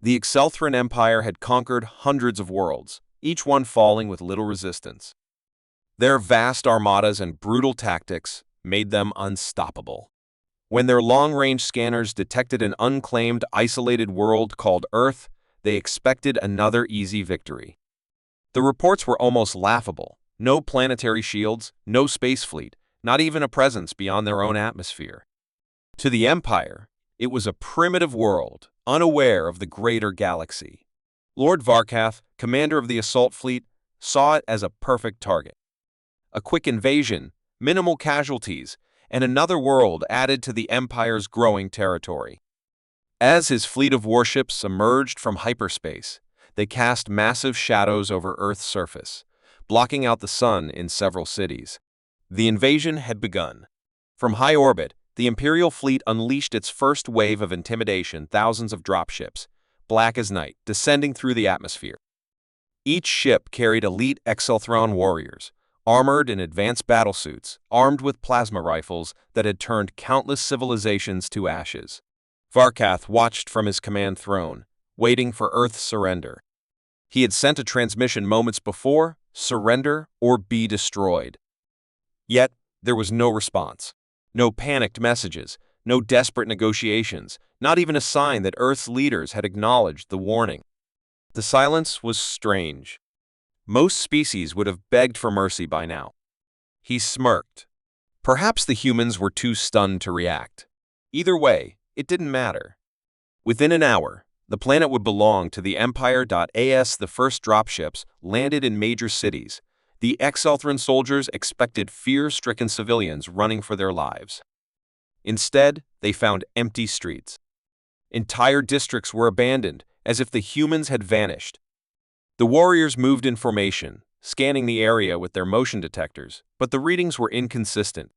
The Exelthran Empire had conquered hundreds of worlds, each one falling with little resistance. Their vast armadas and brutal tactics made them unstoppable. When their long-range scanners detected an unclaimed, isolated world called Earth, they expected another easy victory. The reports were almost laughable. No planetary shields, no space fleet, not even a presence beyond their own atmosphere. To the Empire, it was a primitive world, unaware of the greater galaxy. Lord Varkath, commander of the assault fleet, saw it as a perfect target. A quick invasion, minimal casualties, and another world added to the Empire's growing territory. As his fleet of warships emerged from hyperspace, they cast massive shadows over Earth's surface, blocking out the sun in several cities. The invasion had begun. From high orbit, the Imperial fleet unleashed its first wave of intimidation, thousands of dropships, black as night, descending through the atmosphere. Each ship carried elite Exelthran warriors, armored in advanced battlesuits, armed with plasma rifles that had turned countless civilizations to ashes. Varkath watched from his command throne, waiting for Earth's surrender. He had sent a transmission moments before, surrender or be destroyed. Yet, there was no response. No panicked messages, no desperate negotiations, not even a sign that Earth's leaders had acknowledged the warning. The silence was strange. Most species would have begged for mercy by now. He smirked. Perhaps the humans were too stunned to react. Either way, it didn't matter. Within an hour, the planet would belong to the Empire.as. The first dropships landed in major cities. The Exelthran soldiers expected fear-stricken civilians running for their lives. Instead, they found empty streets. Entire districts were abandoned, as if the humans had vanished. The warriors moved in formation, scanning the area with their motion detectors, but the readings were inconsistent.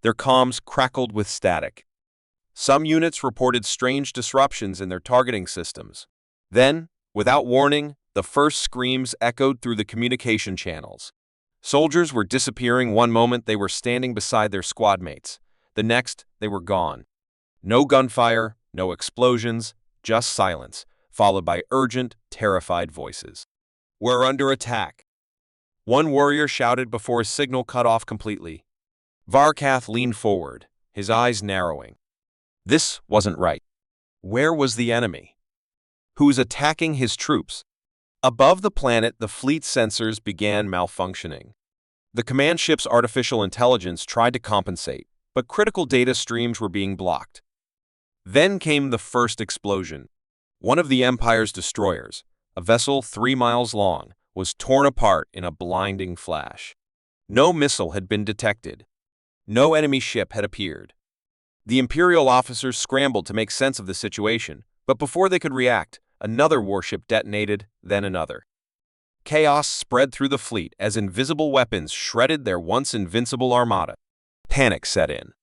Their comms crackled with static. Some units reported strange disruptions in their targeting systems. Then, without warning, the first screams echoed through the communication channels. Soldiers were disappearing. One moment they were standing beside their squad mates. The next, they were gone. No gunfire, no explosions, just silence, followed by urgent, terrified voices. "We're under attack," one warrior shouted before his signal cut off completely. Varkath leaned forward, his eyes narrowing. This wasn't right. Where was the enemy? Who was attacking his troops? Above the planet, the fleet sensors began malfunctioning. The command ship's artificial intelligence tried to compensate, but critical data streams were being blocked. Then came the first explosion. One of the Empire's destroyers, a vessel 3 miles long, was torn apart in a blinding flash. No missile had been detected. No enemy ship had appeared. The Imperial officers scrambled to make sense of the situation, but before they could react, another warship detonated, then another. Chaos spread through the fleet as invisible weapons shredded their once invincible armada. Panic set in.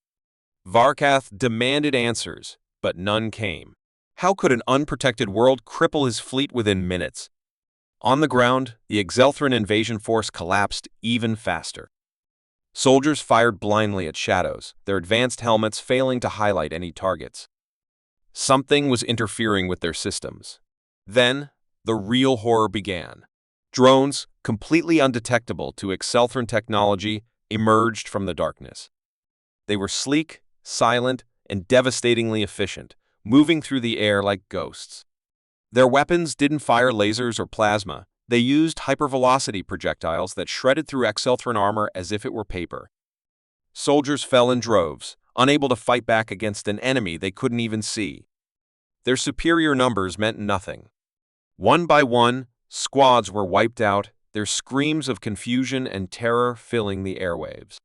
Varkath demanded answers, but none came. How could an unprotected world cripple his fleet within minutes? On the ground, the Exelthran invasion force collapsed even faster. Soldiers fired blindly at shadows, their advanced helmets failing to highlight any targets. Something was interfering with their systems. Then, the real horror began. Drones, completely undetectable to Exelthran technology, emerged from the darkness. They were sleek, silent, and devastatingly efficient, moving through the air like ghosts. Their weapons didn't fire lasers or plasma. They used hypervelocity projectiles that shredded through Exelthran armor as if it were paper. Soldiers fell in droves, unable to fight back against an enemy they couldn't even see. Their superior numbers meant nothing. One by one, squads were wiped out, their screams of confusion and terror filling the airwaves.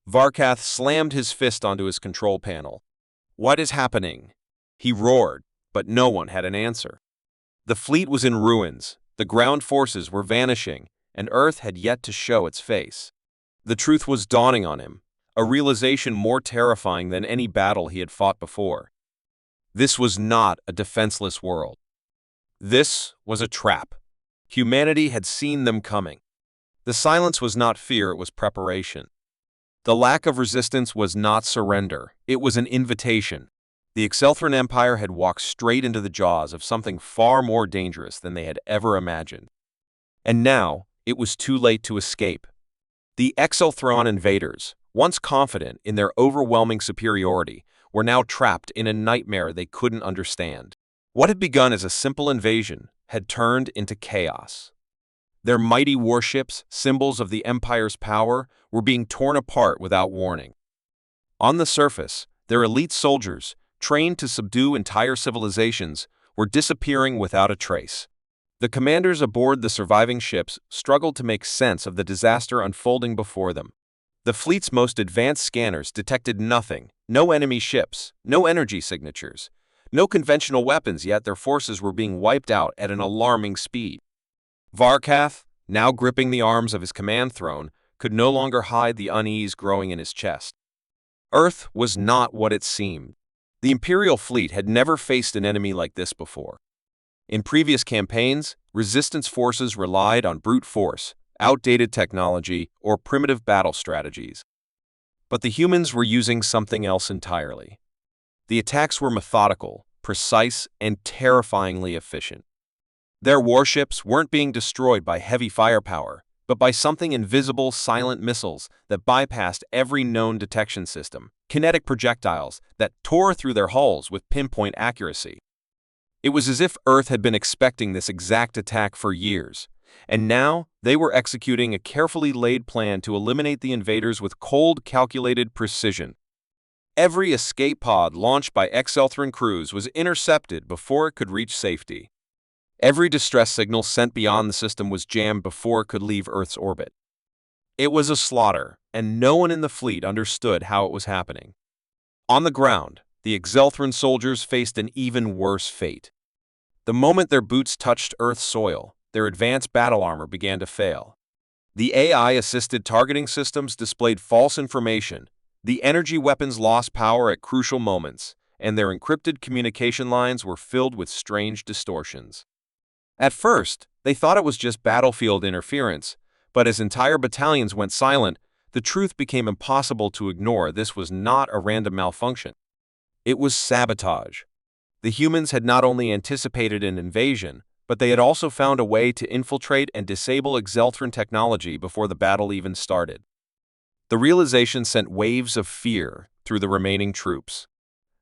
Varkath slammed his fist onto his control panel. "What is happening?" He roared, but no one had an answer. The fleet was in ruins, the ground forces were vanishing, and Earth had yet to show its face. The truth was dawning on him, a realization more terrifying than any battle he had fought before. This was not a defenseless world. This was a trap. Humanity had seen them coming. The silence was not fear, it was preparation. The lack of resistance was not surrender, it was an invitation. The Exelthran Empire had walked straight into the jaws of something far more dangerous than they had ever imagined. And now, it was too late to escape. The Exelthran invaders, once confident in their overwhelming superiority, were now trapped in a nightmare they couldn't understand. What had begun as a simple invasion had turned into chaos. Their mighty warships, symbols of the Empire's power, were being torn apart without warning. On the surface, their elite soldiers, trained to subdue entire civilizations, were disappearing without a trace. The commanders aboard the surviving ships struggled to make sense of the disaster unfolding before them. The fleet's most advanced scanners detected nothing, no enemy ships, no energy signatures, no conventional weapons, yet their forces were being wiped out at an alarming speed. Varkath, now gripping the arms of his command throne, could no longer hide the unease growing in his chest. Earth was not what it seemed. The Imperial fleet had never faced an enemy like this before. In previous campaigns, resistance forces relied on brute force, outdated technology, or primitive battle strategies. But the humans were using something else entirely. The attacks were methodical, precise, and terrifyingly efficient. Their warships weren't being destroyed by heavy firepower, but by something invisible, silent missiles that bypassed every known detection system, kinetic projectiles that tore through their hulls with pinpoint accuracy. It was as if Earth had been expecting this exact attack for years, and now they were executing a carefully laid plan to eliminate the invaders with cold, calculated precision. Every escape pod launched by Exelthran crews was intercepted before it could reach safety. Every distress signal sent beyond the system was jammed before it could leave Earth's orbit. It was a slaughter, and no one in the fleet understood how it was happening. On the ground, the Exelthran soldiers faced an even worse fate. The moment their boots touched Earth's soil, their advanced battle armor began to fail. The AI-assisted targeting systems displayed false information, the energy weapons lost power at crucial moments, and their encrypted communication lines were filled with strange distortions. At first, they thought it was just battlefield interference, but as entire battalions went silent, the truth became impossible to ignore. This was not a random malfunction. It was sabotage. The humans had not only anticipated an invasion, but they had also found a way to infiltrate and disable Exelthran technology before the battle even started. The realization sent waves of fear through the remaining troops.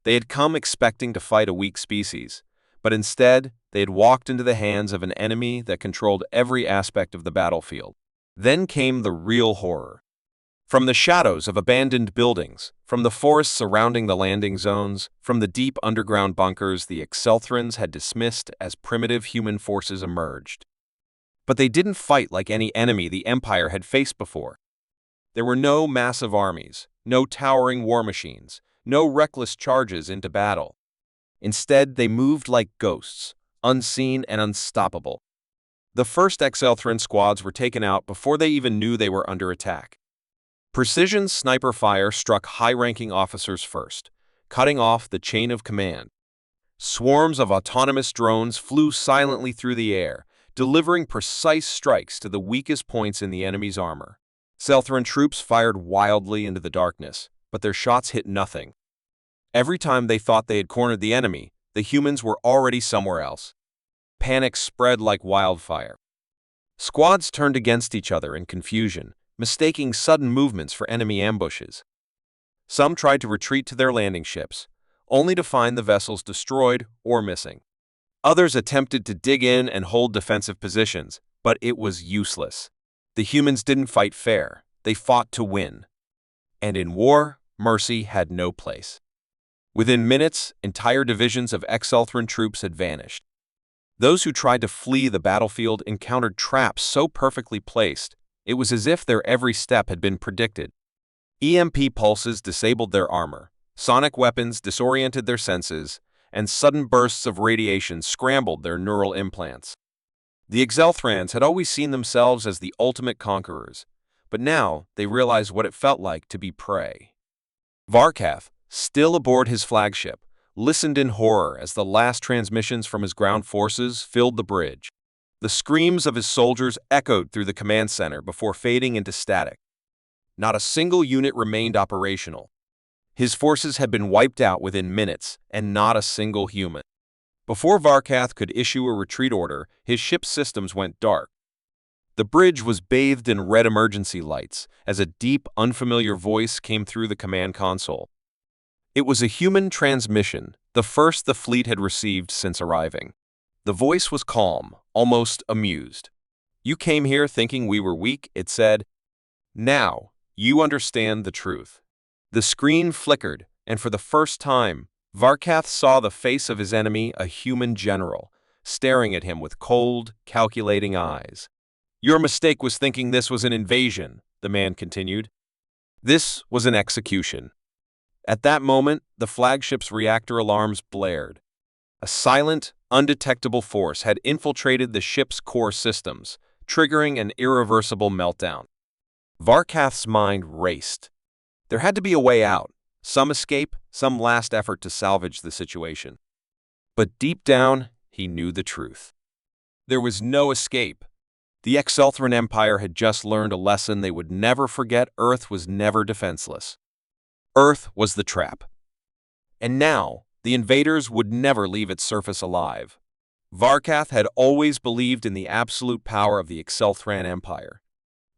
They had come expecting to fight a weak species, but instead, they had walked into the hands of an enemy that controlled every aspect of the battlefield. Then came the real horror. From the shadows of abandoned buildings, from the forests surrounding the landing zones, from the deep underground bunkers the Exelthrans had dismissed as primitive human forces emerged. But they didn't fight like any enemy the Empire had faced before. There were no massive armies, no towering war machines, no reckless charges into battle. Instead, they moved like ghosts, unseen and unstoppable. The first Exelthran squads were taken out before they even knew they were under attack. Precision sniper fire struck high-ranking officers first, cutting off the chain of command. Swarms of autonomous drones flew silently through the air, delivering precise strikes to the weakest points in the enemy's armor. Exelthran troops fired wildly into the darkness, but their shots hit nothing. Every time they thought they had cornered the enemy, the humans were already somewhere else. Panic spread like wildfire. Squads turned against each other in confusion, mistaking sudden movements for enemy ambushes. Some tried to retreat to their landing ships, only to find the vessels destroyed or missing. Others attempted to dig in and hold defensive positions, but it was useless. The humans didn't fight fair, they fought to win. And in war, mercy had no place. Within minutes, entire divisions of Exelthran troops had vanished. Those who tried to flee the battlefield encountered traps so perfectly placed, it was as if their every step had been predicted. EMP pulses disabled their armor, sonic weapons disoriented their senses, and sudden bursts of radiation scrambled their neural implants. The Exelthrans had always seen themselves as the ultimate conquerors, but now they realized what it felt like to be prey. Varkath, still aboard his flagship, listened in horror as the last transmissions from his ground forces filled the bridge. The screams of his soldiers echoed through the command center before fading into static. Not a single unit remained operational. His forces had been wiped out within minutes, and not a single human. Before Varkath could issue a retreat order, his ship's systems went dark. The bridge was bathed in red emergency lights as a deep, unfamiliar voice came through the command console. It was a human transmission, the first the fleet had received since arriving. The voice was calm, almost amused. "You came here thinking we were weak," it said. "Now, you understand the truth." The screen flickered, and for the first time, Varkath saw the face of his enemy, a human general, staring at him with cold, calculating eyes. "Your mistake was thinking this was an invasion," the man continued. "This was an execution." At that moment, the flagship's reactor alarms blared. A silent, undetectable force had infiltrated the ship's core systems, triggering an irreversible meltdown. Varkath's mind raced. There had to be a way out, some escape, some last effort to salvage the situation. But deep down, he knew the truth. There was no escape. The Exelthran Empire had just learned a lesson they would never forget. Earth was never defenseless. Earth was the trap. And now, the invaders would never leave its surface alive. Varkath had always believed in the absolute power of the Exelthran Empire.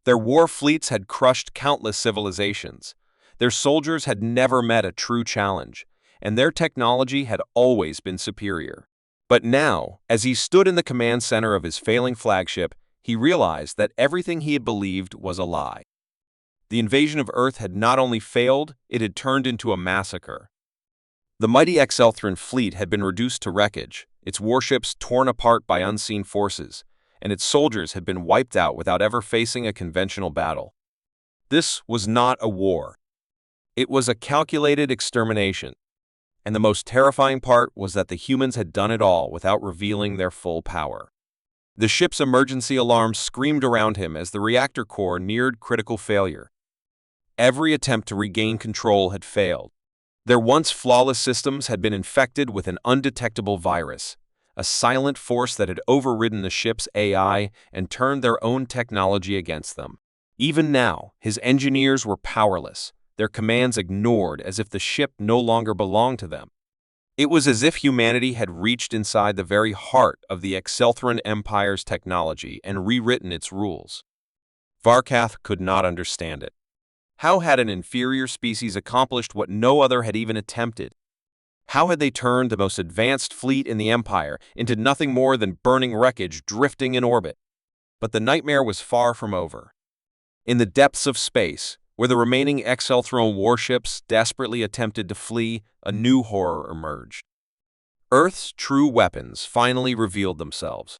Their war fleets had crushed countless civilizations. Their soldiers had never met a true challenge, and their technology had always been superior. But now, as he stood in the command center of his failing flagship, he realized that everything he had believed was a lie. The invasion of Earth had not only failed, it had turned into a massacre. The mighty Exelthran fleet had been reduced to wreckage, its warships torn apart by unseen forces, and its soldiers had been wiped out without ever facing a conventional battle. This was not a war. It was a calculated extermination. And the most terrifying part was that the humans had done it all without revealing their full power. The ship's emergency alarms screamed around him as the reactor core neared critical failure. Every attempt to regain control had failed. Their once flawless systems had been infected with an undetectable virus, a silent force that had overridden the ship's AI and turned their own technology against them. Even now, his engineers were powerless, their commands ignored as if the ship no longer belonged to them. It was as if humanity had reached inside the very heart of the Exelthran Empire's technology and rewritten its rules. Varkath could not understand it. How had an inferior species accomplished what no other had even attempted? How had they turned the most advanced fleet in the Empire into nothing more than burning wreckage drifting in orbit? But the nightmare was far from over. In the depths of space, where the remaining Exelthran warships desperately attempted to flee, a new horror emerged. Earth's true weapons finally revealed themselves.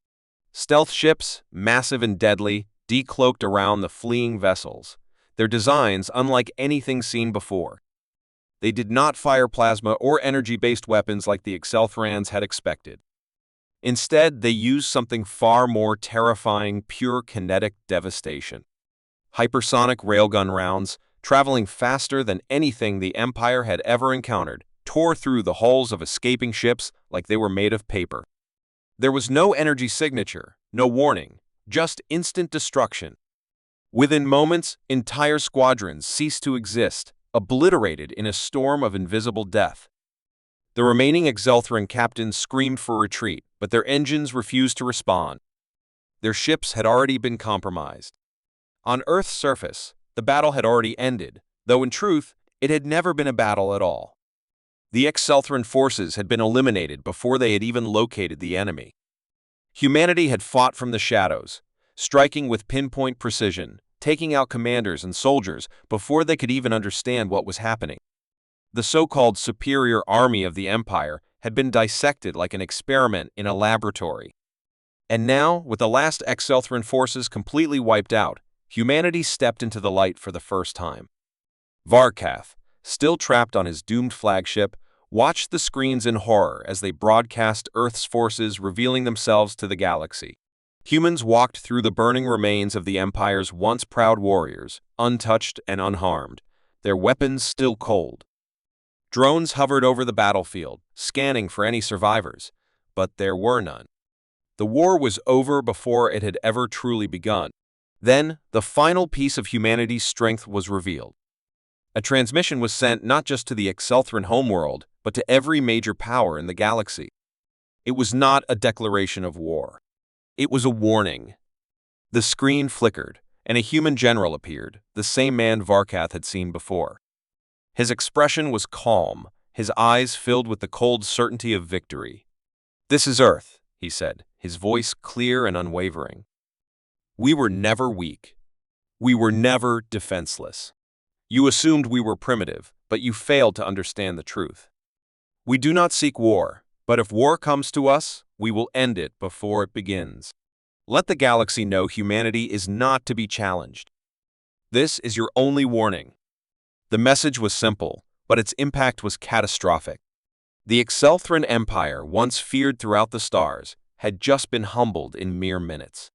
Stealth ships, massive and deadly, decloaked around the fleeing vessels, their designs unlike anything seen before. They did not fire plasma or energy-based weapons like the Exelthrans had expected. Instead, they used something far more terrifying: pure kinetic devastation. Hypersonic railgun rounds, traveling faster than anything the Empire had ever encountered, tore through the hulls of escaping ships like they were made of paper. There was no energy signature, no warning, just instant destruction. Within moments, entire squadrons ceased to exist, obliterated in a storm of invisible death. The remaining Exelthran captains screamed for retreat, but their engines refused to respond. Their ships had already been compromised. On Earth's surface, the battle had already ended, though in truth, it had never been a battle at all. The Exelthran forces had been eliminated before they had even located the enemy. Humanity had fought from the shadows, striking with pinpoint precision, taking out commanders and soldiers before they could even understand what was happening. The so-called superior army of the Empire had been dissected like an experiment in a laboratory. And now, with the last Exelthran forces completely wiped out, humanity stepped into the light for the first time. Varkath, still trapped on his doomed flagship, watched the screens in horror as they broadcast Earth's forces revealing themselves to the galaxy. Humans walked through the burning remains of the Empire's once proud warriors, untouched and unharmed, their weapons still cold. Drones hovered over the battlefield, scanning for any survivors, but there were none. The war was over before it had ever truly begun. Then, the final piece of humanity's strength was revealed. A transmission was sent not just to the Exelthran homeworld, but to every major power in the galaxy. It was not a declaration of war. It was a warning. The screen flickered, and a human general appeared, the same man Varkath had seen before. His expression was calm, his eyes filled with the cold certainty of victory. "This is Earth," he said, his voice clear and unwavering. "We were never weak. We were never defenseless. You assumed we were primitive, but you failed to understand the truth. We do not seek war, but if war comes to us, we will end it before it begins. Let the galaxy know humanity is not to be challenged. This is your only warning." The message was simple, but its impact was catastrophic. The Exelthran Empire, once feared throughout the stars, had just been humbled in mere minutes.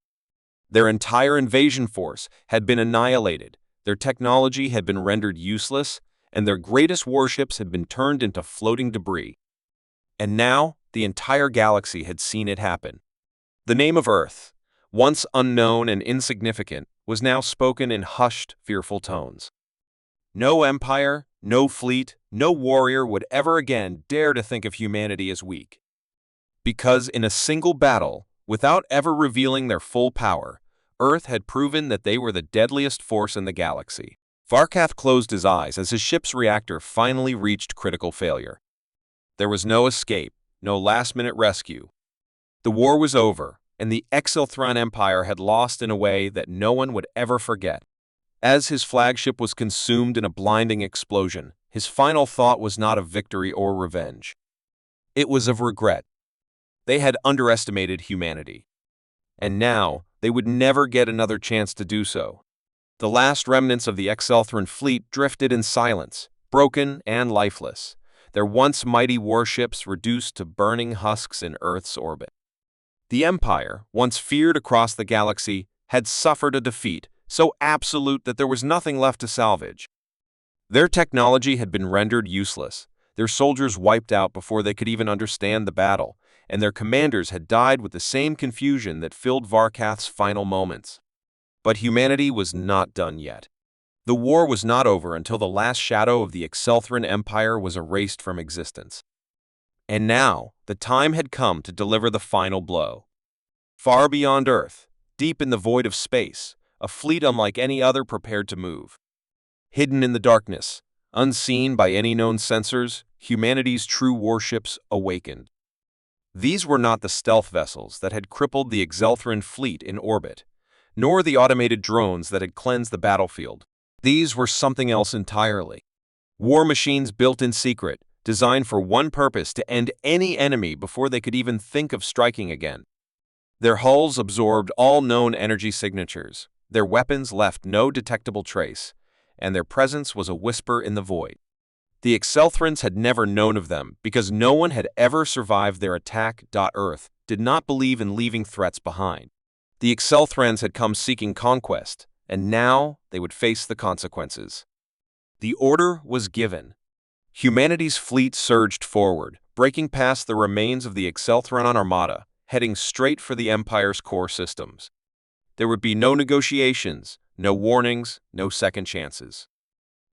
Their entire invasion force had been annihilated, their technology had been rendered useless, and their greatest warships had been turned into floating debris. And now, the entire galaxy had seen it happen. The name of Earth, once unknown and insignificant, was now spoken in hushed, fearful tones. No empire, no fleet, no warrior would ever again dare to think of humanity as weak. Because in a single battle, without ever revealing their full power, Earth had proven that they were the deadliest force in the galaxy. Varkath closed his eyes as his ship's reactor finally reached critical failure. There was no escape, no last-minute rescue. The war was over, and the Exelthran Empire had lost in a way that no one would ever forget. As his flagship was consumed in a blinding explosion, his final thought was not of victory or revenge. It was of regret. They had underestimated humanity. And now, they would never get another chance to do so. The last remnants of the Exelthran fleet drifted in silence, broken and lifeless, their once mighty warships reduced to burning husks in Earth's orbit. The Empire, once feared across the galaxy, had suffered a defeat so absolute that there was nothing left to salvage. Their technology had been rendered useless, their soldiers wiped out before they could even understand the battle, and their commanders had died with the same confusion that filled Varkath's final moments. But humanity was not done yet. The war was not over until the last shadow of the Exelthran Empire was erased from existence. And now, the time had come to deliver the final blow. Far beyond Earth, deep in the void of space, a fleet unlike any other prepared to move. Hidden in the darkness, unseen by any known sensors, humanity's true warships awakened. These were not the stealth vessels that had crippled the Exelthran fleet in orbit, nor the automated drones that had cleansed the battlefield. These were something else entirely. War machines built in secret, designed for one purpose: to end any enemy before they could even think of striking again. Their hulls absorbed all known energy signatures, their weapons left no detectable trace, and their presence was a whisper in the void. The Exelthrans had never known of them because no one had ever survived their attack. Earth did not believe in leaving threats behind. The Exelthrans had come seeking conquest, and now they would face the consequences. The order was given. Humanity's fleet surged forward, breaking past the remains of the Exelthran armada, heading straight for the Empire's core systems. There would be no negotiations, no warnings, no second chances.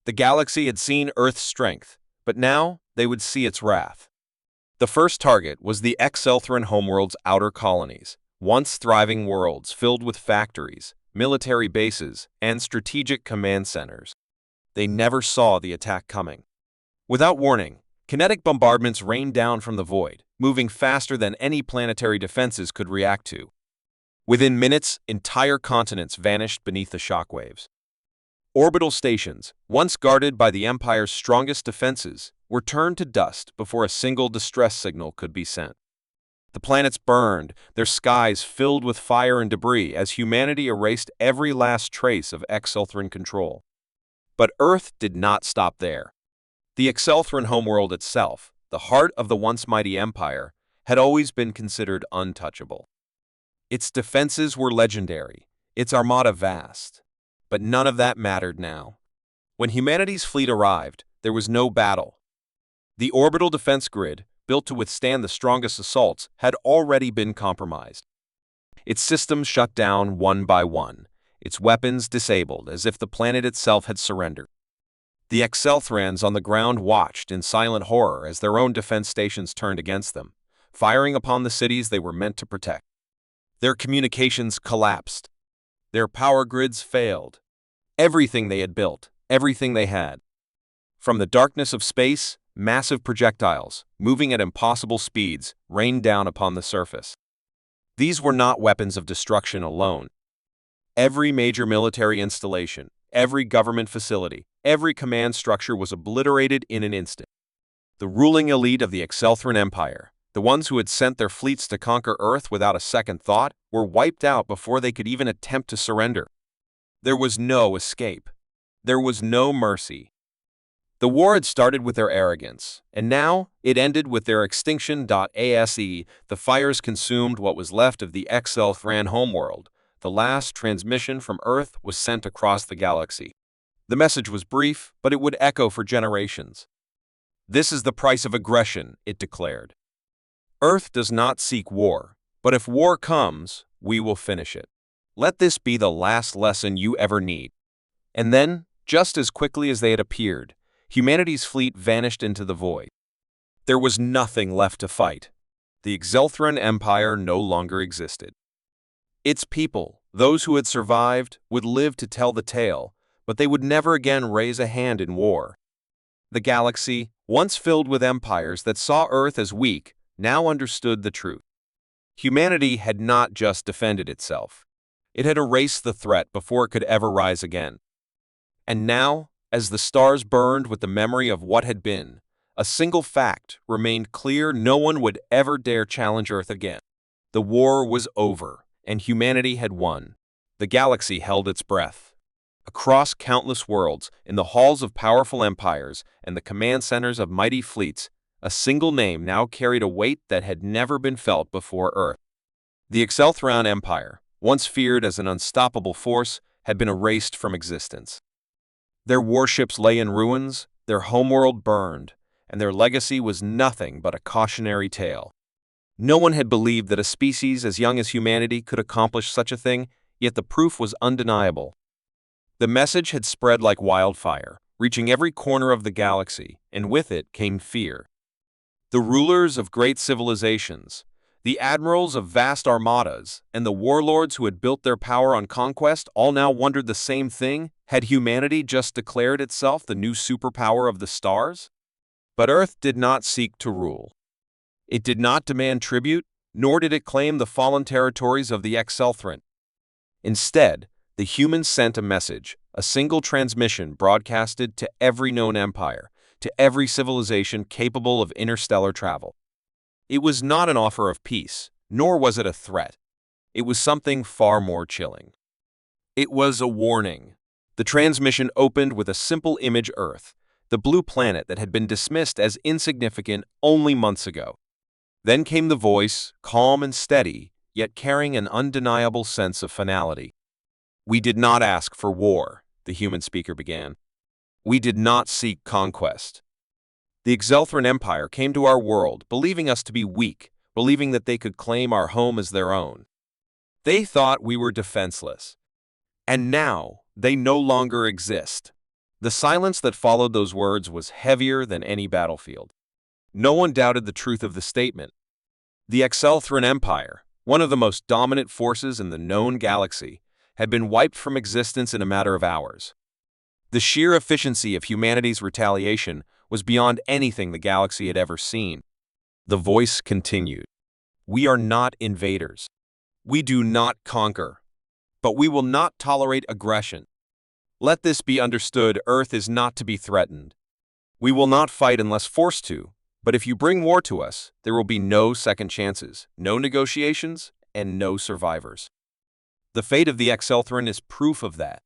The galaxy had seen Earth's strength, but now they would see its wrath. The first target was the Exelthran homeworld's outer colonies, once thriving worlds filled with factories, military bases, and strategic command centers. They never saw the attack coming. Without warning, kinetic bombardments rained down from the void, moving faster than any planetary defenses could react to. Within minutes, entire continents vanished beneath the shockwaves. Orbital stations, once guarded by the Empire's strongest defenses, were turned to dust before a single distress signal could be sent. The planets burned, their skies filled with fire and debris as humanity erased every last trace of Exelthran control. But Earth did not stop there. The Exelthran homeworld itself, the heart of the once mighty Empire, had always been considered untouchable. Its defenses were legendary, its armada vast. But none of that mattered now. When humanity's fleet arrived, there was no battle. The orbital defense grid, built to withstand the strongest assaults, had already been compromised. Its systems shut down one by one, its weapons disabled as if the planet itself had surrendered. The Excelthrans on the ground watched in silent horror as their own defense stations turned against them, firing upon the cities they were meant to protect. Their communications collapsed. Their power grids failed. Everything they had built, everything they had. From the darkness of space, massive projectiles, moving at impossible speeds, rained down upon the surface. These were not weapons of destruction alone. Every major military installation, every government facility, every command structure was obliterated in an instant. The ruling elite of the Excelthran Empire, the ones who had sent their fleets to conquer Earth without a second thought, were wiped out before they could even attempt to surrender. There was no escape. There was no mercy. The war had started with their arrogance, and now it ended with their extinction. ASE, the fires consumed what was left of the Excelthran homeworld. The last transmission from Earth was sent across the galaxy. The message was brief, but it would echo for generations. "This is the price of aggression," it declared. "Earth does not seek war, but if war comes, we will finish it. Let this be the last lesson you ever need." And then, just as quickly as they had appeared, humanity's fleet vanished into the void. There was nothing left to fight. The Excelthran Empire no longer existed. Its people, those who had survived, would live to tell the tale, but they would never again raise a hand in war. The galaxy, once filled with empires that saw Earth as weak, now understood the truth. Humanity had not just defended itself. It had erased the threat before it could ever rise again. And now, as the stars burned with the memory of what had been, a single fact remained clear: no one would ever dare challenge Earth again. The war was over, and humanity had won. The galaxy held its breath. Across countless worlds, in the halls of powerful empires and the command centers of mighty fleets, a single name now carried a weight that had never been felt before Earth. The Excelthran Empire, once feared as an unstoppable force, had been erased from existence. Their warships lay in ruins, their homeworld burned, and their legacy was nothing but a cautionary tale. No one had believed that a species as young as humanity could accomplish such a thing, yet the proof was undeniable. The message had spread like wildfire, reaching every corner of the galaxy, and with it came fear. The rulers of great civilizations, the admirals of vast armadas, and the warlords who had built their power on conquest all now wondered the same thing: had humanity just declared itself the new superpower of the stars? But Earth did not seek to rule. It did not demand tribute, nor did it claim the fallen territories of the Excelthran. Instead, the humans sent a message, a single transmission broadcasted to every known empire, to every civilization capable of interstellar travel. It was not an offer of peace, nor was it a threat. It was something far more chilling. It was a warning. The transmission opened with a simple image: Earth, the blue planet that had been dismissed as insignificant only months ago. Then came the voice, calm and steady, yet carrying an undeniable sense of finality. "We did not ask for war," the human speaker began. "We did not seek conquest. The Excelthran Empire came to our world, believing us to be weak, believing that they could claim our home as their own. They thought we were defenseless. And now, they no longer exist." The silence that followed those words was heavier than any battlefield. No one doubted the truth of the statement. The Excelthran Empire, one of the most dominant forces in the known galaxy, had been wiped from existence in a matter of hours. The sheer efficiency of humanity's retaliation was beyond anything the galaxy had ever seen. The voice continued. "We are not invaders. We do not conquer. But we will not tolerate aggression. Let this be understood: Earth is not to be threatened. We will not fight unless forced to, but if you bring war to us, there will be no second chances, no negotiations, and no survivors." The fate of the Excelthran is proof of that.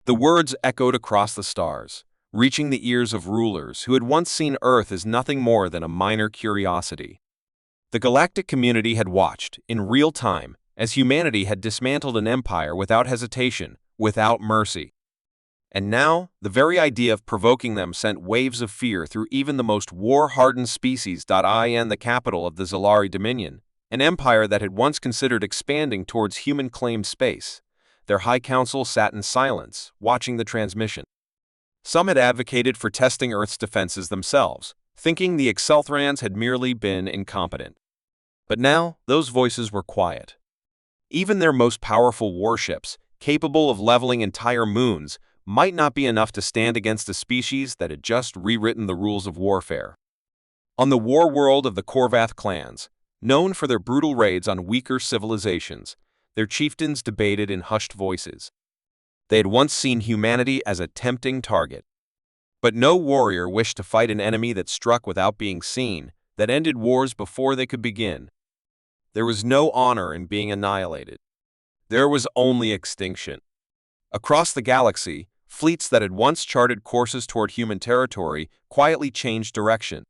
The words echoed across the stars, reaching the ears of rulers who had once seen Earth as nothing more than a minor curiosity. The galactic community had watched, in real time, as humanity had dismantled an empire without hesitation, without mercy. And now, the very idea of provoking them sent waves of fear through even the most war-hardened species. In the capital of the Zalari Dominion, an empire that had once considered expanding towards human-claimed space, their High Council sat in silence, watching the transmission. Some had advocated for testing Earth's defenses themselves, thinking the Excelthrans had merely been incompetent. But now, those voices were quiet. Even their most powerful warships, capable of leveling entire moons, might not be enough to stand against a species that had just rewritten the rules of warfare. On the war world of the Korvath clans, known for their brutal raids on weaker civilizations, their chieftains debated in hushed voices. They had once seen humanity as a tempting target. But no warrior wished to fight an enemy that struck without being seen, that ended wars before they could begin. There was no honor in being annihilated. There was only extinction. Across the galaxy, fleets that had once charted courses toward human territory quietly changed direction.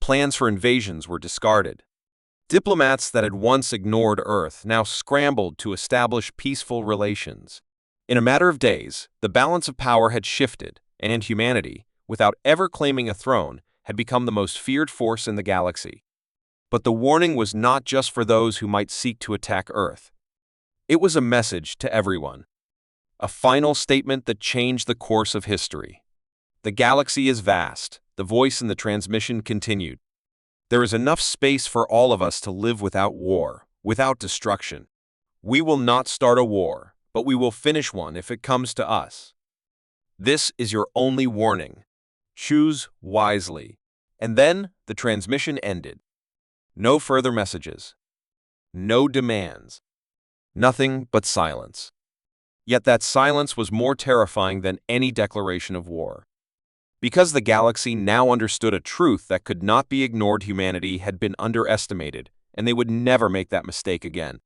Plans for invasions were discarded. Diplomats that had once ignored Earth now scrambled to establish peaceful relations. In a matter of days, the balance of power had shifted, and humanity, without ever claiming a throne, had become the most feared force in the galaxy. But the warning was not just for those who might seek to attack Earth. It was a message to everyone. A final statement that changed the course of history. The galaxy is vast, the voice in the transmission continued. There is enough space for all of us to live without war, without destruction. We will not start a war, but we will finish one if it comes to us. This is your only warning. Choose wisely. And then the transmission ended. No further messages. No demands. Nothing but silence. Yet that silence was more terrifying than any declaration of war. Because the galaxy now understood a truth that could not be ignored, humanity had been underestimated, and they would never make that mistake again.